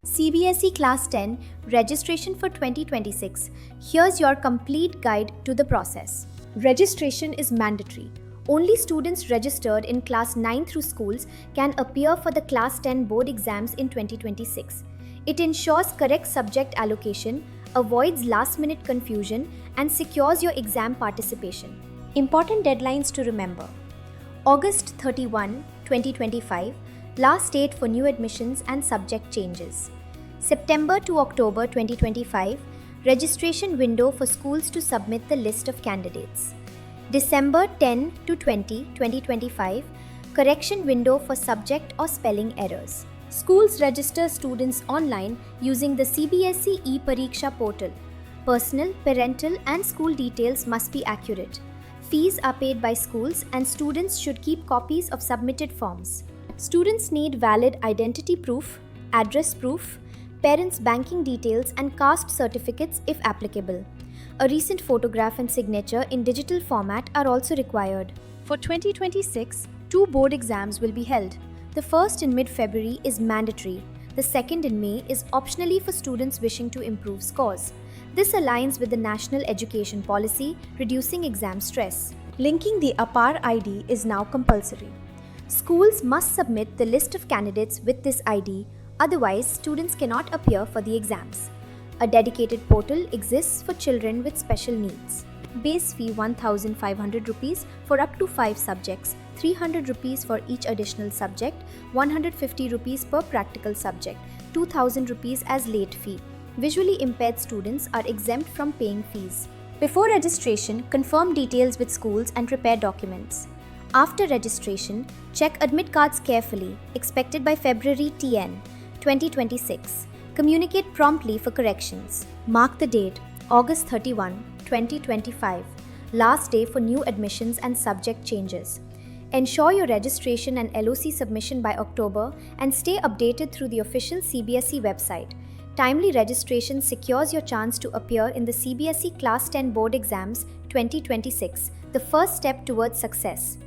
CBSE Class 10 registration for 2026. Here's your complete guide to the process. Registration is mandatory. Only students registered in Class 9 through schools can appear for the Class 10 board exams in 2026. It ensures correct subject allocation, avoids last-minute confusion, and secures your exam participation. Important deadlines to remember. August 31, 2025, last date for new admissions and subject changes. September to October 2025, registration window for schools to submit the list of candidates. December 10 to 20, 2025, correction window for subject or spelling errors. Schools register students online using the CBSE e-Pariksha portal. Personal, parental, and school details must be accurate. Fees are paid by schools and students should keep copies of submitted forms. Students need valid identity proof, address proof, parents' banking details and caste certificates if applicable. A recent photograph and signature in digital format are also required. For 2026, 2 board exams will be held. The first in mid-February is mandatory. The second in May is optionally for students wishing to improve scores. This aligns with the National Education Policy, reducing exam stress. Linking the APAR ID is now compulsory. Schools must submit the list of candidates with this ID, otherwise students cannot appear for the exams. A dedicated portal exists for children with special needs. Base fee 1,500 rupees for up to 5 subjects, 300 rupees for each additional subject, 150 rupees per practical subject, 2,000 rupees as late fee. Visually impaired students are exempt from paying fees. Before registration, confirm details with schools and prepare documents. After registration, check admit cards carefully, expected by February 10, 2026. Communicate promptly for corrections. Mark the date, August 31, 2025, last day for new admissions and subject changes. Ensure your registration and LOC submission by October and stay updated through the official CBSE website. Timely registration secures your chance to appear in the CBSE Class 10 board exams 2026, the first step towards success.